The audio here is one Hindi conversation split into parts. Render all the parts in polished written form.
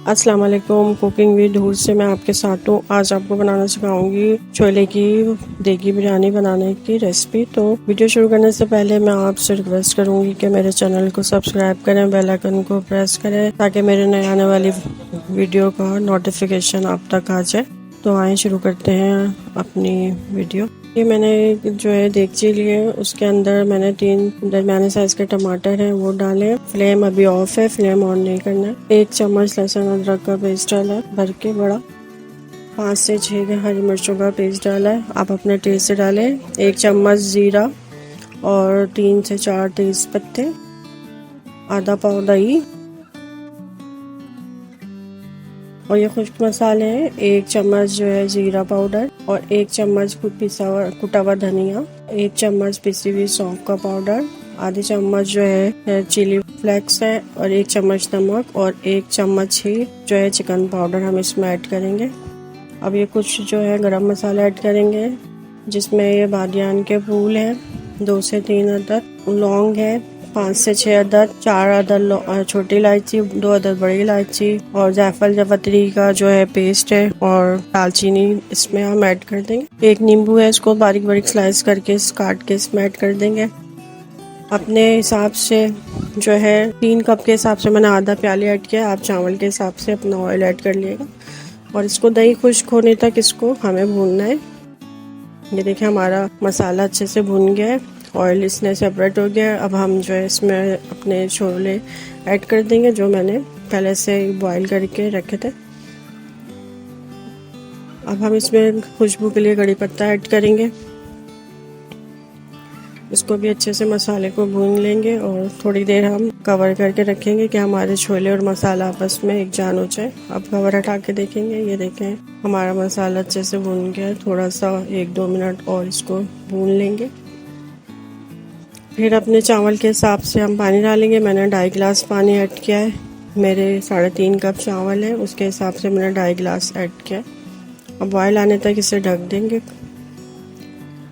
अस्सलाम वालेकुम। कुकिंग विद हूर से मैं आपके साथ हूँ। आज आपको बनाना सिखाऊंगी छोले की देगी बिरयानी बनाने की रेसिपी। तो वीडियो शुरू करने से पहले मैं आपसे रिक्वेस्ट करूंगी कि मेरे चैनल को सब्सक्राइब करें, बेल आइकन को प्रेस करें ताकि मेरे नए आने वाली वीडियो का नोटिफिकेशन आप तक आ जाए। तो आए शुरू करते हैं अपनी वीडियो। ये मैंने जो है देगची ली है, उसके अंदर मैंने 3 दरमियाने साइज के टमाटर हैं वो डाले। फ्लेम अभी ऑफ है, फ्लेम ऑन नहीं करना है। 1 चम्मच लहसुन अदरक का पेस्ट डाला भर के बड़ा। 5 से 6 हरी मिर्चों का पेस्ट डाला है, आप अपने टेस्ट से डालें। 1 चम्मच जीरा और 3 से 4 तेज पत्ते, आधा पाव दही और ये खुश्क मसाले हैं। 1 चम्मच जो है जीरा पाउडर और 1 चम्मच कुटा हुआ धनिया, 1 चम्मच पिसी हुई सौंफ का पाउडर, आधी चम्मच जो है चिली फ्लेक्स है और 1 चम्मच नमक और 1 चम्मच ही जो है चिकन पाउडर हम इसमें ऐड करेंगे। अब ये कुछ जो है गरम मसाला ऐड करेंगे, जिसमें ये बादियान के फूल हैं 2 से 3 अदद, लौंग है 5 से 6 अदद, 4 अदद छोटी इलायची, 2 अदद बड़ी इलायची और जायफल जावित्री का जो है पेस्ट है और दालचीनी इसमें हम ऐड कर देंगे। 1 नींबू है, इसको बारीक बारीक स्लाइस करके काट के इसमें ऐड कर देंगे। अपने हिसाब से जो है 3 कप के हिसाब से मैंने आधा प्याली ऐड किया। आप चावल के हिसाब से अपना ऑयल ऐड कर लिएगा और इसको दही खुश्क होने तक इसको हमें भूनना है। ये देखिए हमारा मसाला अच्छे से भून गया है, ऑयल इसने सेपरेट हो गया है। अब हम जो है इसमें अपने छोले ऐड कर देंगे जो मैंने पहले से बॉईल करके रखे थे। अब हम इसमें खुशबू के लिए कड़ी पत्ता ऐड करेंगे। इसको भी अच्छे से मसाले को भून लेंगे और थोड़ी देर हम कवर करके रखेंगे कि हमारे छोले और मसाला आपस में एक जान हो जाए। अब कवर हटा के देखेंगे, ये देखें हमारा मसाला अच्छे से भून गया है। थोड़ा सा 1-2 मिनट और इसको भून लेंगे। फिर अपने चावल के हिसाब से हम पानी डालेंगे। मैंने 2.5 गिलास पानी ऐड किया है। मेरे 3.5 कप चावल है, उसके हिसाब से मैंने 2.5 गिलास ऐड किया है। अब बॉयल आने तक इसे ढक देंगे।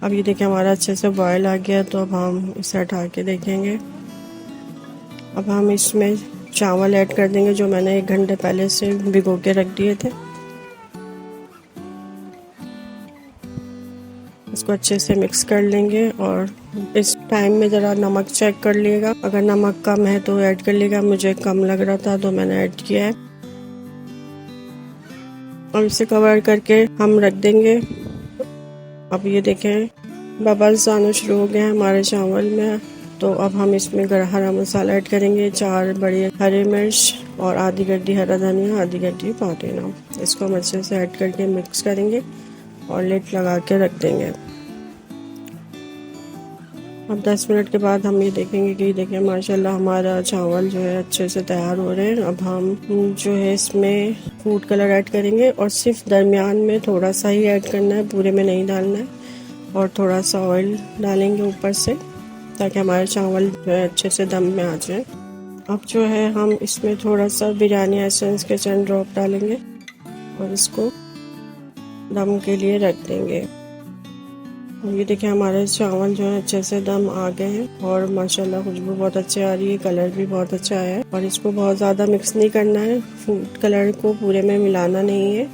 अब ये देखिए हमारा अच्छे से बॉयल आ गया, तो अब हम इसे हटा के देखेंगे। अब हम इसमें चावल ऐड कर देंगे जो मैंने 1 घंटे पहले से भिगो के रख दिए थे। इसको अच्छे से मिक्स कर लेंगे और इस टाइम में ज़रा नमक चेक कर लिएगा, अगर नमक कम है तो ऐड कर लिएगा। मुझे कम लग रहा था तो मैंने ऐड किया है। अब इसे कवर करके हम रख देंगे। अब ये देखें बबल्स आने शुरू हो गए हैं हमारे चावल में, तो अब हम इसमें हरा मसाला ऐड करेंगे। 4 बड़ी हरी मिर्च और आधी गड्डी हरा धनिया, आधी गड्डी पुदीना। इसको हम अच्छे से ऐड करके मिक्स करेंगे और लिड लगा के रख देंगे। अब 10 मिनट के बाद हम ये देखेंगे कि देखिए माशाल्लाह हमारा चावल जो है अच्छे से तैयार हो रहे हैं। अब हम जो है इसमें फूड कलर ऐड करेंगे और सिर्फ दरमियान में थोड़ा सा ही ऐड करना है, पूरे में नहीं डालना है। और थोड़ा सा ऑयल डालेंगे ऊपर से ताकि हमारे चावल जो है अच्छे से दम में आ जाए। अब जो है हम इसमें थोड़ा सा बिरयानी एसेंस के चंद ड्रॉप डालेंगे और इसको दम के लिए रख देंगे। ये देखिए हमारे चावल जो है अच्छे से दम आ गए हैं और माशाल्लाह खुशबू बहुत अच्छी आ रही है, कलर भी बहुत अच्छा आया है। और इसको बहुत ज़्यादा मिक्स नहीं करना है, फूड कलर को पूरे में मिलाना नहीं है,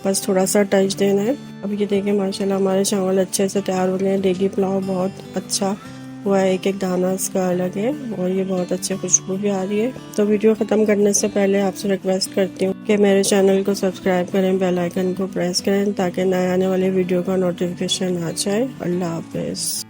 बस थोड़ा सा टच देना है। अब ये देखिए माशाल्लाह हमारे चावल अच्छे से तैयार हो गए हैं। देगी पुलाव बहुत अच्छा हुआ है, एक एक दाना इसका अलग है और ये बहुत अच्छी खुशबू भी आ रही है। तो वीडियो ख़त्म करने से पहले आपसे रिक्वेस्ट करती हूँ कि मेरे चैनल को सब्सक्राइब करें, बेल आइकन को प्रेस करें ताकि नए आने वाले वीडियो का नोटिफिकेशन आ जाए। अल्लाह हाफिज़।